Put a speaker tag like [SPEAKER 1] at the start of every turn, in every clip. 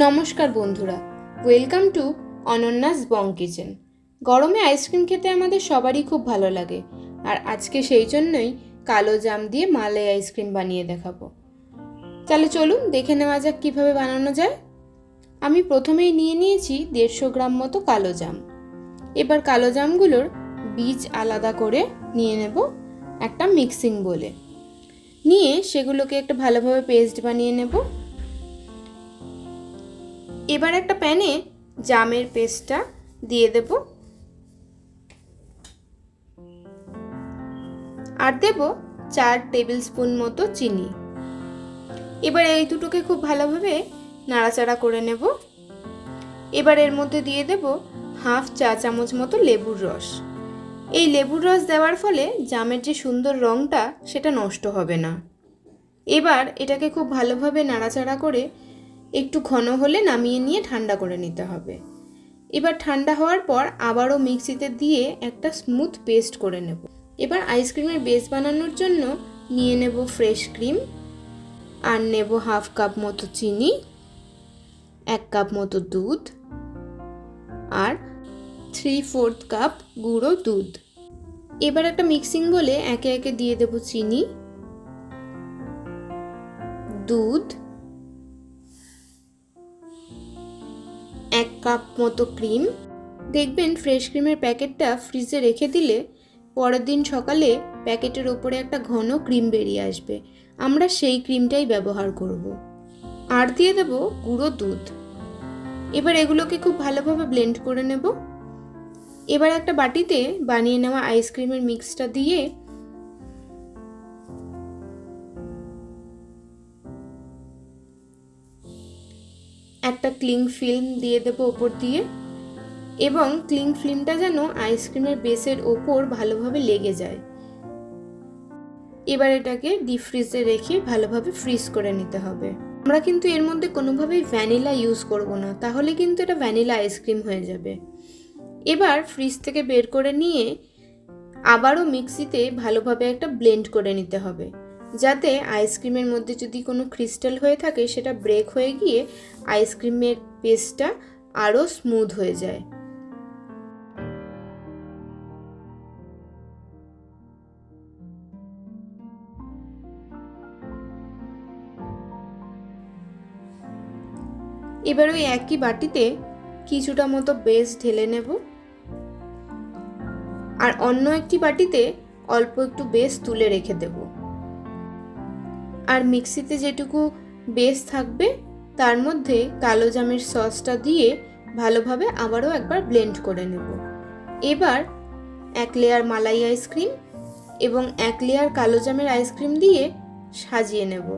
[SPEAKER 1] নমস্কার বন্ধুরা, welcome to অনন্যাস Bong kitchen. গরমে আইসক্রিম খেতে আমাদের সবারই খুব ভালো লাগে, আর আজকে সেই জন্যই কালো জাম দিয়ে মালাই আইসক্রিম বানিয়ে দেখাবো। তাহলে চলুন দেখে নেওয়া যাক কীভাবে বানানো যায়। আমি প্রথমেই নিয়ে নিয়েছি 150 গ্রাম মতো কালো জাম। এবার কালো জামগুলোর বীজ আলাদা করে নিয়ে নেব একটা মিক্সিং বোলে। নিয়ে সেগুলোকে একটা ভালোভাবে পেস্ট বানিয়ে নেব। এবার একটা প্যানে জামের পেস্টটা দিয়ে দেব আর দেব 4 টেবিল স্পুন মতো চিনি। এবার এই দুটোকে খুব ভালোভাবে নাড়াচাড়া করে নেব। এবার এর মধ্যে দিয়ে দেব হাফ চা চামচ মতো লেবুর রস। এই লেবুর রস দেওয়ার ফলে জামের যে সুন্দর রঙটা সেটা নষ্ট হবে না। এবার এটাকে খুব ভালোভাবে নাড়াচাড়া করে একটু ঘন হলে নামিয়ে নিয়ে ঠান্ডা করে নিতে হবে। এবার ঠান্ডা হওয়ার পর আবারও মিক্সিতে দিয়ে একটা স্মুথ পেস্ট করে নেব। এবার আইসক্রিমের বেস বানানোর জন্য নিয়ে নেব ফ্রেশ ক্রিম, আর নেব হাফ কাপ মতো চিনি, 1 কাপ মতো দুধ, আর 3/4 কাপ গুঁড়ো দুধ। এবার একটা মিক্সিং বলে একে একে দিয়ে দেব চিনি, দুধ, 1 কাপ মতো ক্রিম। দেখবেন ফ্রেশ ক্রিমের প্যাকেটটা ফ্রিজে রেখে দিলে পরের দিন সকালে প্যাকেটের ওপরে একটা ঘন ক্রিম বেরিয়ে আসবে। আমরা সেই ক্রিমটাই ব্যবহার করব। আর দিয়ে দেব গুঁড়ো দুধ। এবার এগুলোকে খুব ভালোভাবে ব্লেন্ড করে নেব। এবার একটা বাটিতে বানিয়ে নেওয়া আইসক্রিমের মিক্সটা দিয়ে একটা ক্লিং ফিল্ম দিয়ে দেবো ওপর দিয়ে, এবং ক্লিং ফিল্মটা যেন আইসক্রিমের বেসের ওপর ভালোভাবে লেগে যায়। এবার এটাকে ডিপ ফ্রিজে রেখে ভালোভাবে ফ্রিজ করে নিতে হবে। আমরা কিন্তু এর মধ্যে কোনোভাবেই ভ্যানিলা ইউজ করব না, তাহলে কিন্তু এটা ভ্যানিলা আইসক্রিম হয়ে যাবে। এবার ফ্রিজ থেকে বের করে নিয়ে আবারও মিক্সিতে ভালোভাবে একটা ব্লেন্ড করে নিতে হবে, যাতে আইসক্রিমের মধ্যে যদি কোনো ক্রিস্টাল হয়ে থাকে সেটা ব্রেক হয়ে গিয়ে আইসক্রিমের পেস্টটা আরও স্মুথ হয়ে যায়। এবার ওই একই বাটিতে কিছুটা মতো বেস ঢেলে নেব, আর অন্য একটি বাটিতে অল্প একটু বেস তুলে রেখে দেব। আর মিক্সিতে যেটুকু বেস থাকবে তার মধ্যে কালো জামের সসটা দিয়ে ভালোভাবে আবারও একবার ব্লেন্ড করে নেব। এবার 1 লেয়ার মালাই আইসক্রিম এবং 1 লেয়ার কালো জামের আইসক্রিম দিয়ে সাজিয়ে নেব।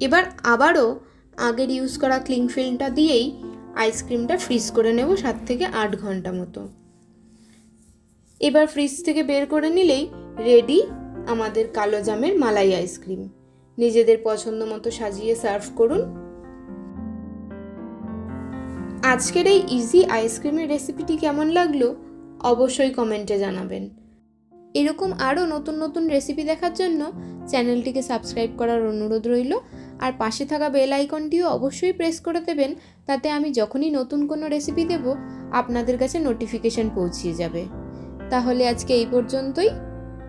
[SPEAKER 1] এবার আবারও আগের ইউজ করা ক্লিং ফিল্মটা দিয়েই আইসক্রিমটা ফ্রিজ করে নেব 7 থেকে 8 ঘন্টা মতো। এবার ফ্রিজ থেকে বের করে নিলেই রেডি আমাদের কালো জামের মালাই আইসক্রিম। নিজেদের পছন্দ মতো সাজিয়ে সার্ভ করুন। আজকের এই ইজি আইসক্রিমের রেসিপিটি কেমন লাগলো অবশ্যই কমেন্টে জানাবেন। এরকম আরও নতুন নতুন রেসিপি দেখার জন্য চ্যানেলটিকে সাবস্ক্রাইব করার অনুরোধ রইল, আর পাশে থাকা বেল আইকনটিও অবশ্যই প্রেস করে দেবেন, তাতে আমি যখনই নতুন কোনো রেসিপি দেব আপনাদের কাছে নোটিফিকেশন পৌঁছিয়ে যাবে। তাহলে আজকে এই পর্যন্তই।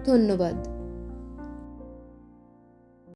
[SPEAKER 1] ধন্যবাদ।